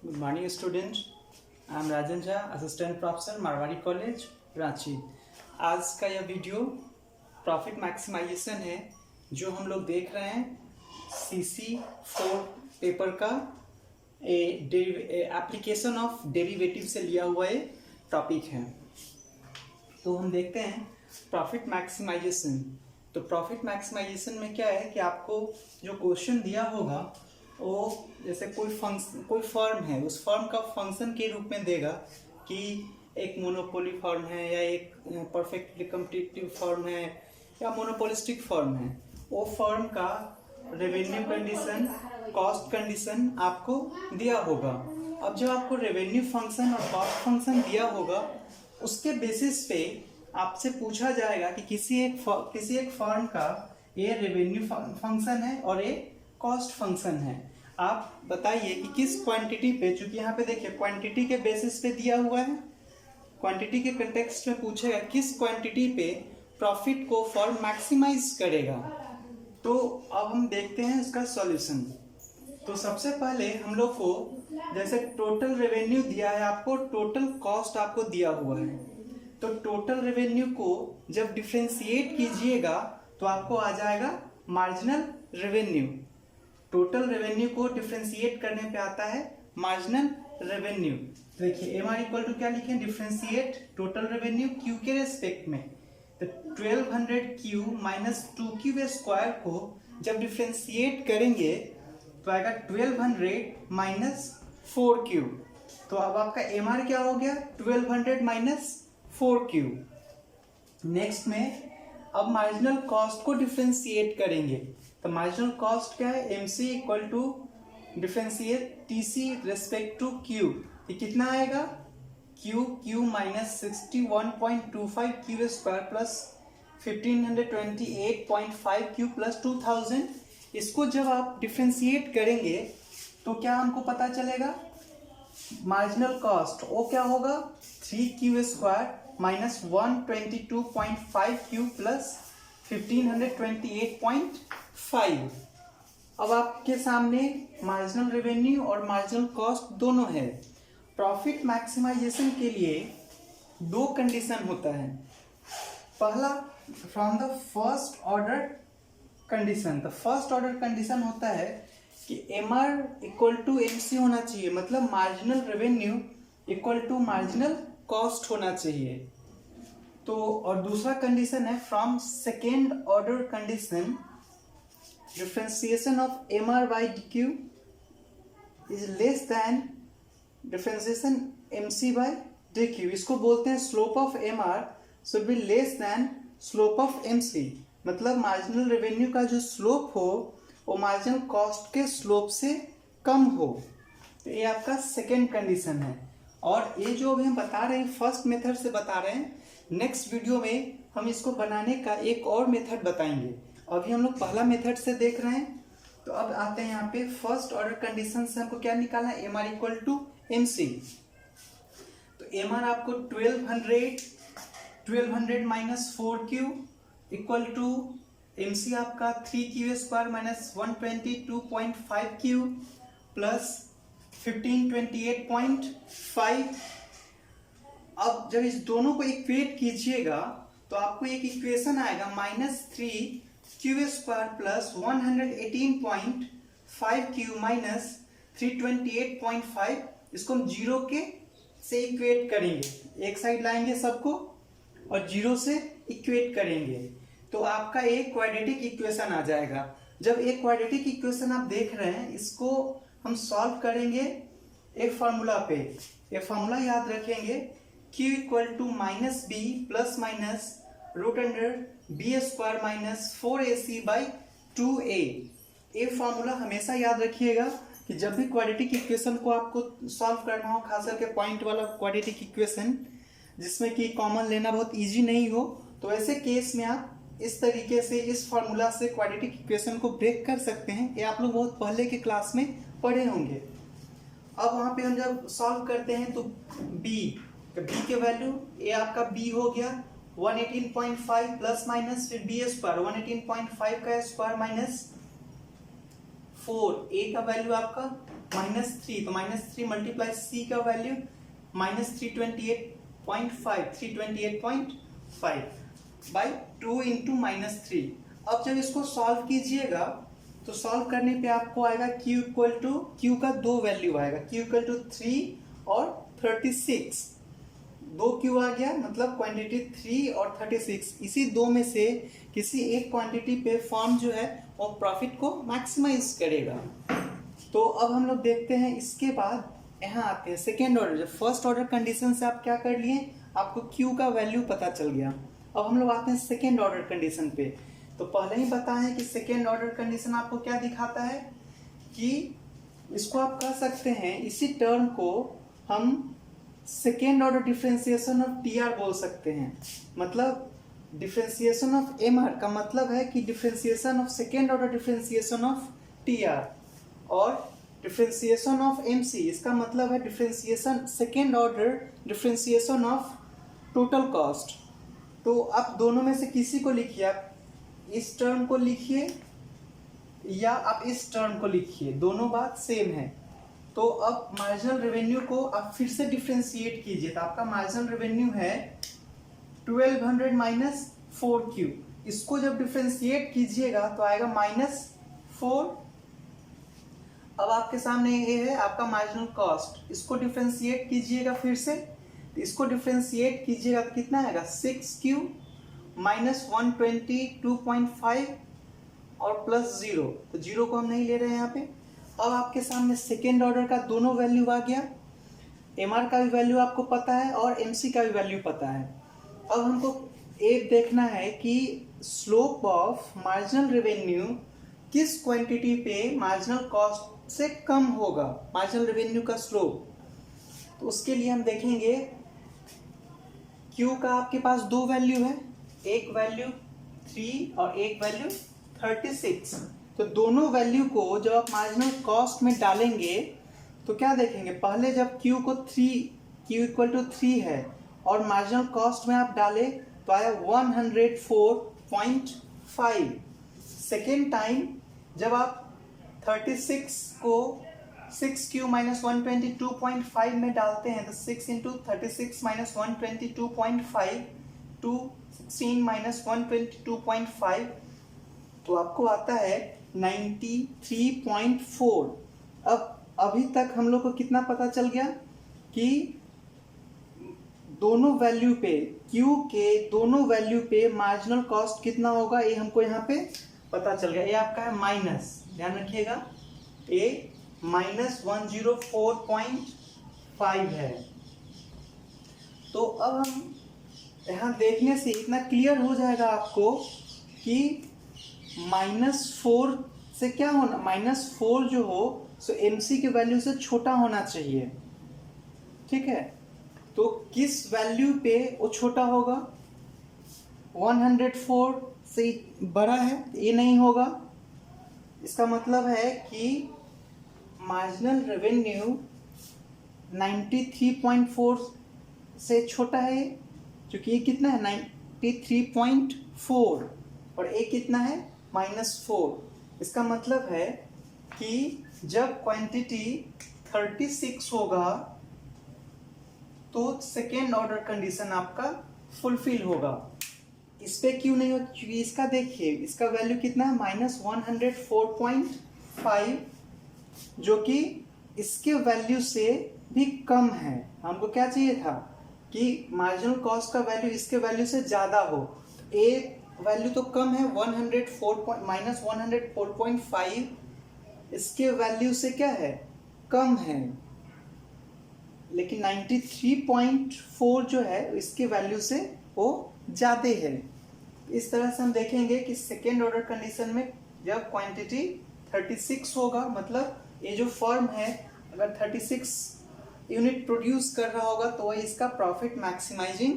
Good morning, student. I am Rajan Jha, Assistant Professor, Marwari college Ranchi. आज का यह video profit maximisation है जो हम लोग देख रहे हैं CC4 पेपर का एप्लीकेशन ऑफ डेरिवेटिव से लिया हुआ ये टॉपिक है। तो हम देखते हैं प्रॉफिट मैक्सिमाइजेशन। तो प्रॉफिट मैक्सिमाइजेशन में क्या है कि आपको जो क्वेश्चन दिया होगा वो जैसे कोई फर्म है, उस फर्म का फंक्शन के रूप में देगा कि एक मोनोपोली फर्म है या एक परफेक्टली कॉम्पिटिटिव फर्म है या मोनोपोलिस्टिक फर्म है। वो फर्म का रेवेन्यू कंडीशन, कॉस्ट कंडीशन आपको दिया होगा। अब जब आपको रेवेन्यू फंक्शन और कॉस्ट फंक्शन दिया होगा, उसके बेसिस पे आपसे पूछा जाएगा कि किसी एक फर्म का ये रेवेन्यू फंक्शन है और ये कॉस्ट फंक्शन है। आप बताइए कि किस क्वांटिटी पे, चूंकि यहाँ पे देखिए क्वांटिटी के बेसिस पे दिया हुआ है, क्वांटिटी के कंटेक्स्ट में पूछेगा किस क्वांटिटी पे प्रॉफिट को फर्म मैक्सिमाइज करेगा। तो अब हम देखते हैं इसका सॉल्यूशन। तो सबसे पहले हम लोग को जैसे टोटल रेवेन्यू दिया है, आपको टोटल कॉस्ट आपको दिया हुआ है। तो टोटल रेवेन्यू को जब डिफरेंशिएट कीजिएगा तो आपको आ जाएगा मार्जिनल रेवेन्यू। टोटल रेवेन्यू को डिफरेंशिएट करने पे आता है मार्जिनल रेवेन्यू। देखिए एम आर इक्वल टू क्या लिखें, डिफरेंशिएट टोटल रेवेन्यू क्यू के रेस्पेक्ट में। तो 1200 क्यू माइनस 2Q स्क्वायर को जब डिफरेंशिएट करेंगे तो आएगा 1200 माइनस 4Q। तो अब आपका एम आर क्या हो गया, 1200 माइनस 4Q। नेक्स्ट में अब मार्जिनल कॉस्ट को डिफरेंशिएट करेंगे। तो मार्जिनल कॉस्ट क्या है, MC equal to differentiate TC respect to Q। ये कितना आएगा, Q minus 61.25Q square plus 1528.5Q plus 2000। इसको जब आप डिफरेंशिएट करेंगे तो क्या हमको पता चलेगा, मार्जिनल कॉस्ट वो क्या होगा 3Q square minus 122.5Q plus 1528.5। अब आपके सामने मार्जिनल रेवेन्यू और मार्जिनल कॉस्ट दोनों है। प्रॉफिट मैक्सिमाइजेशन के लिए दो कंडीशन होता है। पहला from the first order condition. The first order condition होता है कि MR इक्वल टू MC होना चाहिए, मतलब marginal revenue equal to marginal cost होना चाहिए। तो और दूसरा कंडीशन है from second order condition, differentiation of MR by DQ is less than differentiation MC by DQ। इसको बोलते हैं slope of MR should be less than slope of MC। मतलब मार्जिनल रेवेन्यू का जो स्लोप हो वो मार्जिनल कॉस्ट के slope से कम हो। तो ये आपका सेकेंड कंडीशन है। और ये जो अभी हम बता रहे हैं फर्स्ट मेथड से बता रहे हैं, नेक्स्ट वीडियो में हम इसको बनाने का एक और मेथड बताएंगे। अभी हम लोग पहला मेथड से देख रहे हैं। तो अब आते हैं यहाँ पे फर्स्ट ऑर्डर कंडीशन से हमको क्या निकालना है, MR इक्वल टू MC। तो MR आपको 1200 minus 4Q equal to MC आपका 3Q square minus 122.5Q plus 1528.5। अब जब इस दोनों को इक्वेट कीजिएगा तो आपको एक इक्वेशन आएगा minus 3Q square plus 118.5Q minus 328.5। इसको हम जीरो के से इक्वेट करेंगे, एक साइड लाएंगे सबको और जीरो से इक्वेट करेंगे तो आपका एक क्वाड्रेटिक इक्वेशन आ जाएगा। जब एक क्वाड्रेटिक इक्वेशन आप देख रहे हैं, इसको हम सॉल्व करेंगे एक फार्मूला पे। ये फार्मूला याद रखेंगे, Q equal to minus B plus minus root under B square minus 4AC by 2A। ये फार्मूला हमेशा याद रखिएगा कि जब भी क्वाड्रेटिक इक्वेशन को आपको सॉल्व करना हो, खास करके पॉइंट वाला क्वाड्रेटिक इक्वेशन जिसमें कि कॉमन लेना बहुत इजी नहीं हो, तो ऐसे केस में आप इस तरीके से इस फार्मूला से क्वाड्रेटिक इक्वेशन को ब्रेक कर सकते हैं। ये आप लोग बहुत पहले के क्लास में पढ़े होंगे। अब वहाँ पे हम जब सॉल्व करते हैं तो B के वैल्यू ये आपका B हो गया 118.5 प्लस माइनस फिर B स्क्वायर 118.5 का स्क्वायर माइनस 4, A का वैल्यू आपका -3, तो -3 मल्टीप्लाई सी का वैल्यू -328.5 बाई 2 इंटू -3। अब जब इसको सॉल्व कीजिएगा तो सॉल्व करने पे आपको आएगा q इक्वल टू, q का दो वैल्यू आएगा, q इक्वल टू 3 और 36। दो क्यू आ गया, मतलब क्वांटिटी 3 और 36, इसी दो में से किसी एक क्वांटिटी पे फर्म जो है वो प्रॉफिट को मैक्सिमाइज करेगा। तो अब हम लोग देखते हैं, इसके बाद यहाँ आते हैं सेकेंड ऑर्डर। जब फर्स्ट ऑर्डर कंडीशन से आप क्या कर लिए, आपको क्यू का वैल्यू पता चल गया। अब हम लोग आते हैं सेकेंड ऑर्डर कंडीशन पे। तो पहले ही बताएं कि सेकेंड ऑर्डर कंडीशन आपको क्या दिखाता है कि इसको आप कह सकते हैं, इसी टर्म को हम second order differentiation of T R बोल सकते हैं। मतलब डिफरेंशिएशन ऑफ एम आर का मतलब है कि differentiation of second order differentiation of T R, और डिफरेंशिएशन ऑफ एम सी इसका मतलब है differentiation second order differentiation of total cost. तो आप दोनों में से किसी को लिखिए, आप इस टर्म को लिखिए या आप इस टर्म को लिखिए, दोनों बात सेम है। तो अब मार्जिनल रेवेन्यू को आप फिर से डिफरेंशिएट कीजिए, तो आपका मार्जिनल रेवेन्यू है 1200 माइनस 4Q। इसको जब डिफरेंशिएट कीजिएगा तो आएगा -4। अब आपके सामने ये है आपका मार्जिनल कॉस्ट, इसको डिफरेंशिएट कीजिएगा फिर से, तो इसको डिफरेंशिएट कीजिएगा तो कितना आएगा 6Q माइनस 122.5 और प्लस 0, तो 0 को हम नहीं ले रहे हैं यहाँ पे। अब आपके सामने सेकेंड ऑर्डर का दोनों वैल्यू आ गया, एमआर का भी वैल्यू आपको पता है और एमसी का भी वैल्यू पता है। अब हमको एक देखना है कि स्लोप ऑफ मार्जिनल रेवेन्यू किस क्वांटिटी पे मार्जिनल कॉस्ट से कम होगा, मार्जिनल रेवेन्यू का स्लोप। तो उसके लिए हम देखेंगे Q का आपके पास दो वैल्यू है, एक वैल्यू 3 और एक वैल्यू 36। तो दोनों वैल्यू को जब आप मार्जिनल कॉस्ट में डालेंगे तो क्या देखेंगे, पहले जब Q को 3, Q इक्वल टू 3 है और मार्जिनल कॉस्ट में आप डाले तो आया 104.5। सेकेंड टाइम जब आप 36 को 6Q माइनस 122.5 में डालते हैं तो 6 इंटू 36 माइनस 122.5 टू 16 माइनस 122.5, तो आपको आता है 93.4। अब अभी तक हम लोग को कितना पता चल गया कि दोनों वैल्यू पे, Q के दोनों वैल्यू पे मार्जिनल कॉस्ट कितना होगा, ये हमको यहाँ पे पता चल गया। ये आपका है माइनस, ध्यान रखिएगा, ये -104.5 है। तो अब हम यहाँ देखने से इतना क्लियर हो जाएगा आपको कि -4 से क्या होना, -4 जो हो सो MC के वैल्यू से छोटा होना चाहिए, ठीक है। तो किस वैल्यू पे वो छोटा होगा, 104 से बड़ा है, ये नहीं होगा। इसका मतलब है कि मार्जिनल रेवेन्यू 93.4 से छोटा है, क्योंकि ये कितना है 93.4 और ये कितना है -4। इसका मतलब है कि जब क्वांटिटी 36 होगा तो सेकेंड ऑर्डर कंडीशन आपका फुलफिल होगा। इस पे क्यों नहीं होगा, क्योंकि इसका देखिए, इसका वैल्यू कितना है -104.5, जो कि इसके वैल्यू से भी कम है। हमको क्या चाहिए था कि मार्जिनल कॉस्ट का वैल्यू इसके वैल्यू से ज़्यादा हो। ए वैल्यू तो कम है, -104.5 इसके वैल्यू से क्या है, कम है, लेकिन 93.4 जो है इसके वैल्यू से वो ज़्यादा है। इस तरह से हम देखेंगे कि सेकेंड ऑर्डर कंडीशन में जब क्वांटिटी 36 होगा, मतलब ये जो फर्म है अगर 36 यूनिट प्रोड्यूस कर रहा होगा तो वही इसका प्रॉफिट मैक्सिमाइजिंग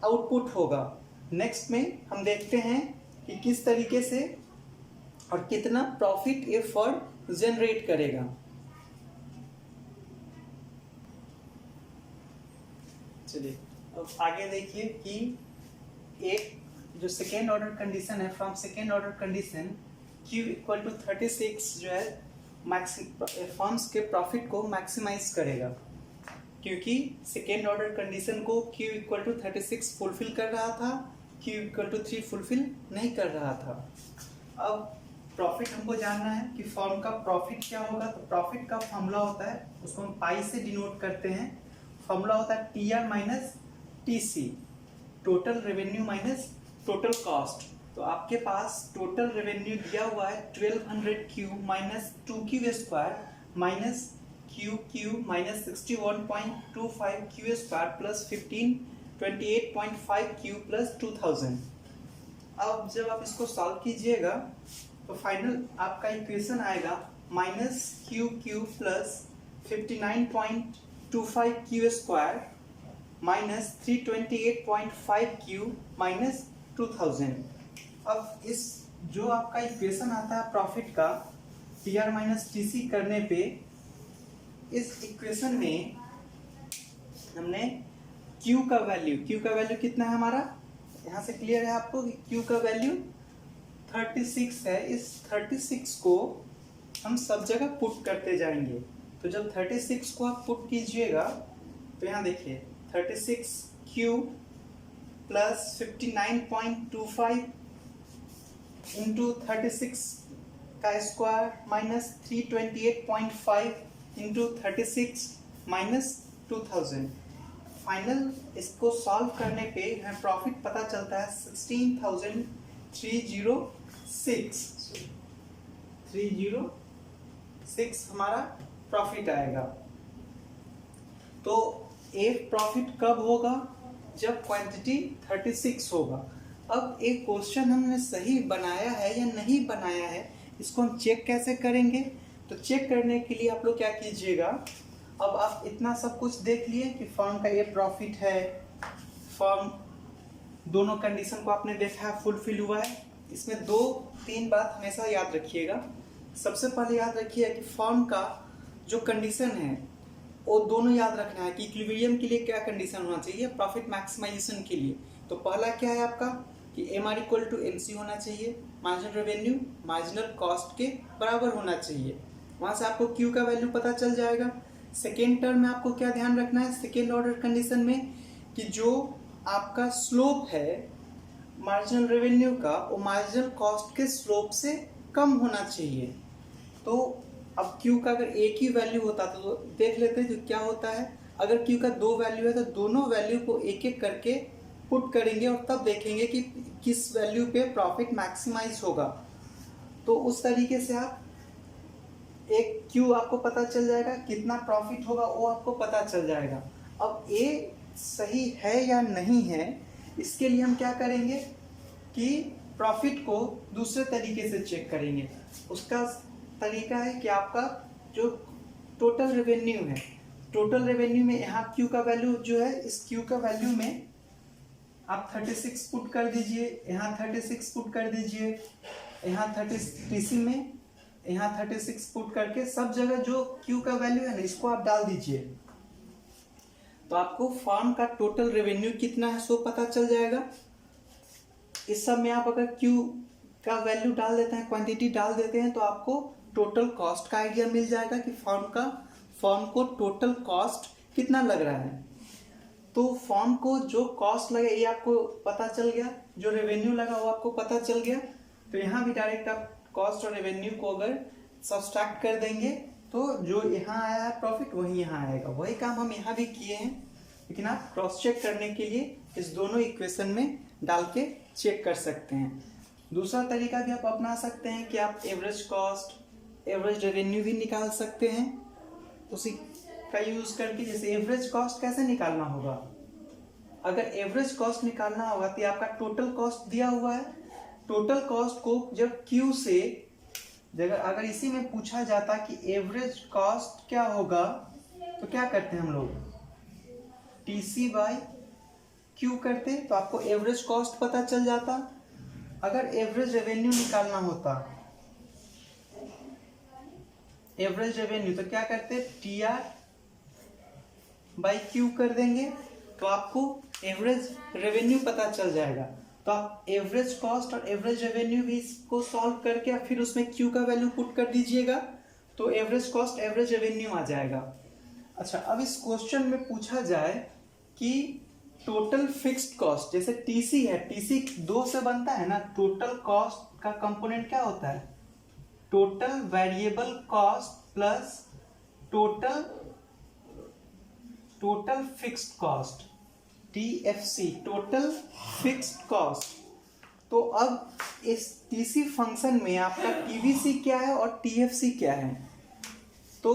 आउटपुट होगा। नेक्स्ट में हम देखते हैं कि किस तरीके से और कितना प्रॉफिट ये फर्म जनरेट करेगा। चलिए अब आगे देखिए कि एक जो सेकेंड ऑर्डर कंडीशन है, from second order condition Q equal to 36 जो है फर्म्स के प्रॉफिट को मैक्सिमाइज करेगा, क्योंकि सेकेंड ऑर्डर कंडीशन को Q इक्वल टू 36 फुलफिल कर रहा था, Q इक्वल टू 3 फुलफिल नहीं कर रहा था। अब प्रॉफिट हमको जानना है कि फर्म का प्रॉफिट क्या होगा। तो प्रॉफिट का फॉर्मूला होता है, उसको हम पाई से डिनोट करते हैं। फॉर्मूला होता है TR minus TC, total revenue minus total cost. तो आपके पास टोटल रेवेन्यू दिया हुआ है 1200Q minus 2Q square minus QQ minus 61.25Q square plus 1528.5Q plus 2000। अब जब आप इसको सॉल्व कीजिएगा तो फाइनल आपका इक्वेशन आएगा minus QQ plus 59.25Q square minus 328.5Q minus 2000। अब इस जो आपका इक्वेशन आता है प्रॉफिट का TR माइनस TC करने पे, इस इक्वेशन में हमने Q का वैल्यू कितना है हमारा, यहाँ से क्लियर है आपको कि Q का वैल्यू 36 है। इस 36 को हम सब जगह पुट करते जाएंगे। तो जब 36 को आप पुट कीजिएगा तो यहाँ देखिए 36Q प्लस 59.25 इंटू 36 का square minus 328.5 into 36 minus 2000। Final इसको सॉल्व करने पे हमें प्रॉफिट पता चलता है 16,306 हमारा प्रॉफिट आएगा। तो एक प्रॉफिट कब होगा, जब क्वांटिटी 36 होगा। अब एक क्वेश्चन हमने सही बनाया है या नहीं बनाया है, इसको हम चेक कैसे करेंगे। तो चेक करने के लिए आप लोग क्या कीजिएगा, अब आप इतना सब कुछ देख लिए कि फर्म का ये प्रॉफिट है, फर्म दोनों कंडीशन को आपने देखा है फुलफिल हुआ है। इसमें 2-3 बात हमेशा याद रखिएगा। सबसे पहले याद रखिए कि फर्म का जो कंडीशन है वो दोनों याद रखना है कि इक्विलिब्रियम के लिए क्या कंडीशन होना चाहिए, प्रॉफिट मैक्सिमाइजेशन के लिए। तो पहला क्या है आपका कि MR इक्वल टू MC होना चाहिए, मार्जिनल रेवेन्यू मार्जिनल कॉस्ट के बराबर होना चाहिए। वहाँ से आपको Q का वैल्यू पता चल जाएगा। सेकेंड टर्म में आपको क्या ध्यान रखना है सेकेंड ऑर्डर कंडीशन में, कि जो आपका स्लोप है मार्जिनल रेवेन्यू का, वो मार्जिनल कॉस्ट के स्लोप से कम होना चाहिए। तो अब Q का अगर एक ही वैल्यू होता तो देख लेते हैं तो क्या होता है। अगर Q का 2 वैल्यू है तो दोनों वैल्यू को एक एक करके पुट करेंगे और तब देखेंगे कि किस वैल्यू पे प्रॉफिट मैक्सिमाइज होगा। तो उस तरीके से आप एक Q आपको पता चल जाएगा, कितना प्रॉफिट होगा वो आपको पता चल जाएगा। अब ये सही है या नहीं है, इसके लिए हम क्या करेंगे कि प्रॉफिट को दूसरे तरीके से चेक करेंगे। उसका तरीका है कि आपका जो टोटल रेवेन्यू है, टोटल रेवेन्यू में यहाँ Q का वैल्यू जो है, इस Q का वैल्यू में आप 36 पुट कर दीजिए, यहाँ 36 पुट कर दीजिए, यहाँ 30 TC में यहाँ 36 पुट करके सब जगह जो Q का वैल्यू है ना इसको आप डाल दीजिए। तो आपको फर्म का टोटल रेवेन्यू कितना है सो पता चल जाएगा। इस सब में आप अगर Q का वैल्यू डाल देते हैं, क्वांटिटी डाल देते हैं, तो आपको टोटल कॉस्ट का आइडिया मिल जाएगा कि फर्म को टोटल कॉस्ट कितना लग रहा है। तो फर्म को जो कॉस्ट लगे ये आपको पता चल गया, जो रेवेन्यू लगा वो आपको पता चल गया। तो यहाँ भी डायरेक्ट आप कॉस्ट और रेवेन्यू को अगर सब्सट्रैक्ट कर देंगे तो जो यहाँ आया है प्रॉफिट वही यहाँ आएगा। वही काम हम यहाँ भी किए हैं, लेकिन आप क्रॉस चेक करने के लिए इस दोनों इक्वेशन में डाल के चेक कर सकते हैं। दूसरा तरीका भी आप अपना सकते हैं कि आप एवरेज कॉस्ट एवरेज रेवेन्यू भी निकाल सकते हैं उसी का यूज करके। जैसे एवरेज कॉस्ट कैसे निकालना होगा, अगर एवरेज कॉस्ट निकालना होगा तो आपका टोटल कॉस्ट दिया हुआ है। टोटल कॉस्ट को जब Q से जगह अगर इसी में पूछा जाता कि एवरेज कॉस्ट क्या होगा तो क्या करते हैं हम लोग, TC बाई Q करते, तो आपको एवरेज कॉस्ट पता चल जाता। अगर एवरेज रेवेन्यू निकालना होता, एवरेज रेवेन्यू, तो क्या करते TR बाई Q कर देंगे तो आपको एवरेज रेवेन्यू पता चल जाएगा। तो आप एवरेज कॉस्ट और एवरेज रेवेन्यू भी इसको सॉल्व करके फिर उसमें Q का वैल्यू पुट कर दीजिएगा तो एवरेज कॉस्ट एवरेज रेवेन्यू आ जाएगा। अच्छा, अब इस क्वेश्चन में पूछा जाए कि टोटल फिक्स्ड कॉस्ट, जैसे टीसी है, टीसी 2 से बनता है ना, टोटल कॉस्ट का कंपोनेंट क्या होता है? Total variable cost plus total fixed cost, TFC, total fixed cost. तो अब इस TC फंक्शन में आपका TVC क्या है और TFC क्या है? तो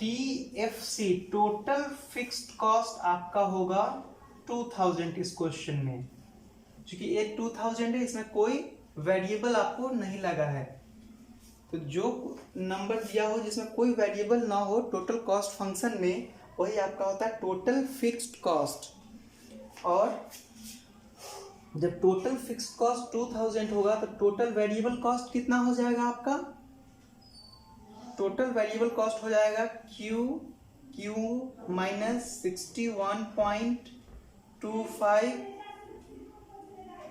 TFC टोटल फिक्स्ड कॉस्ट आपका होगा 2000 इस क्वेश्चन में, क्योंकि ये 2000 है, इसमें कोई वेरिएबल आपको नहीं लगा है। तो जो नंबर दिया हो जिसमें कोई वेरिएबल ना हो टोटल कॉस्ट फंक्शन में, वही आपका होता है टोटल फिक्स्ड कॉस्ट। और जब टोटल फिक्स्ड कॉस्ट 2000 होगा तो टोटल वेरिएबल कॉस्ट कितना हो जाएगा आपका? टोटल वेरिएबल कॉस्ट हो जाएगा Q minus 61.25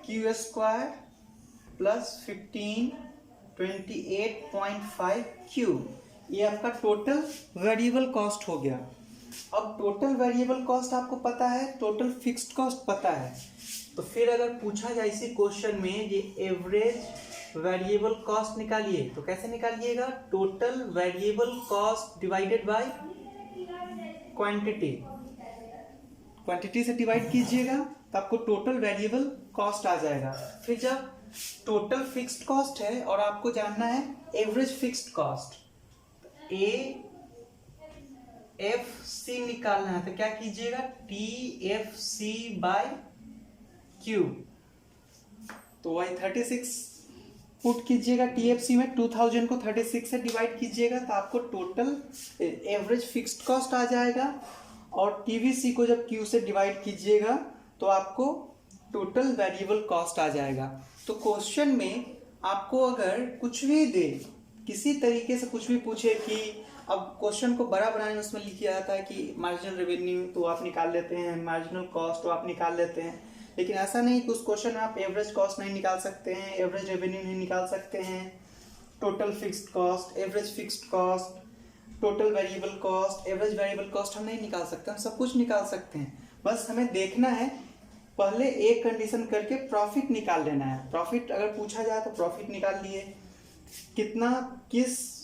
Q square plus 1528.5 Q। ये आपका टोटल वेरिएबल कॉस्ट हो गया। अब टोटल वेरिएबल कॉस्ट आपको पता है, टोटल फिक्स्ड कॉस्ट पता है, तो फिर अगर पूछा जाए इसी क्वेश्चन में ये एवरेज वेरिएबल कॉस्ट निकालिए, तो कैसे निकालिएगा? Total variable cost divided by quantity, quantity से डिवाइड कीजिएगा तो आपको टोटल वेरिएबल कॉस्ट आ जाएगा। फिर जब टोटल फिक्स्ड कॉस्ट है और आपको जानना है एवरेज फिक्स्ड कॉस्ट, AFC निकालना है, तो क्या कीजिएगा? TFC by Q। तो वही 36 पुट कीजिएगा TFC में, 2000 को 36 से डिवाइड कीजिएगा तो आपको टोटल एवरेज फिक्स्ड कॉस्ट आ जाएगा। और TVC को जब Q से डिवाइड कीजिएगा तो आपको टोटल वेरिएबल कॉस्ट आ जाएगा। तो क्वेश्चन में आपको अगर कुछ भी दे, किसी तरीके से कुछ भी पूछे कि अब क्वेश्चन को बड़ा बनाने में उसमें लिखा जाता है कि मार्जिनल रेवेन्यू तो आप निकाल लेते हैं, मार्जिनल कॉस्ट तो आप निकाल लेते हैं, लेकिन ऐसा नहीं कि उस क्वेश्चन में आप एवरेज कॉस्ट नहीं निकाल सकते हैं, एवरेज रेवेन्यू नहीं निकाल सकते हैं, total fixed cost, average fixed cost, total variable cost, average variable cost हम नहीं निकाल सकते, हम सब कुछ निकाल सकते हैं। बस हमें देखना है, पहले एक कंडीशन करके प्रॉफिट निकाल लेना है। प्रॉफिट अगर पूछा जाए तो प्रॉफिट निकाल लिए, कितना, किस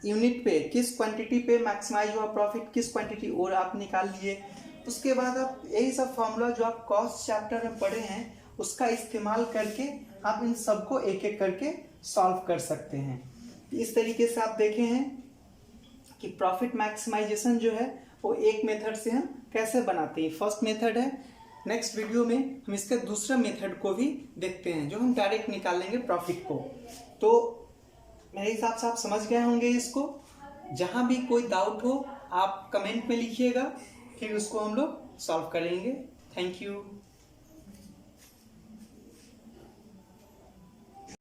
यूनिट पे, किस क्वांटिटी पे मैक्सिमाइज हुआ प्रॉफिट, किस क्वांटिटी, और आप निकाल लिए। उसके बाद आप यही सब फॉर्मूला जो आप कॉस्ट चैप्टर में पढ़े हैं उसका इस्तेमाल करके आप इन सबको एक एक करके सॉल्व कर सकते हैं। इस तरीके से आप देखे हैं कि प्रॉफिट मैक्सिमाइजेशन जो है वो एक मेथड से हम कैसे बनाते हैं। फर्स्ट मेथड है, नेक्स्ट वीडियो में हम इसका दूसरा मेथड को भी देखते हैं जो हम डायरेक्ट निकालेंगे प्रॉफिट को। तो मेरे हिसाब से आप समझ गए होंगे इसको। जहां भी कोई डाउट हो आप कमेंट में लिखिएगा, फिर उसको हम लोग सॉल्व करेंगे। Thank you.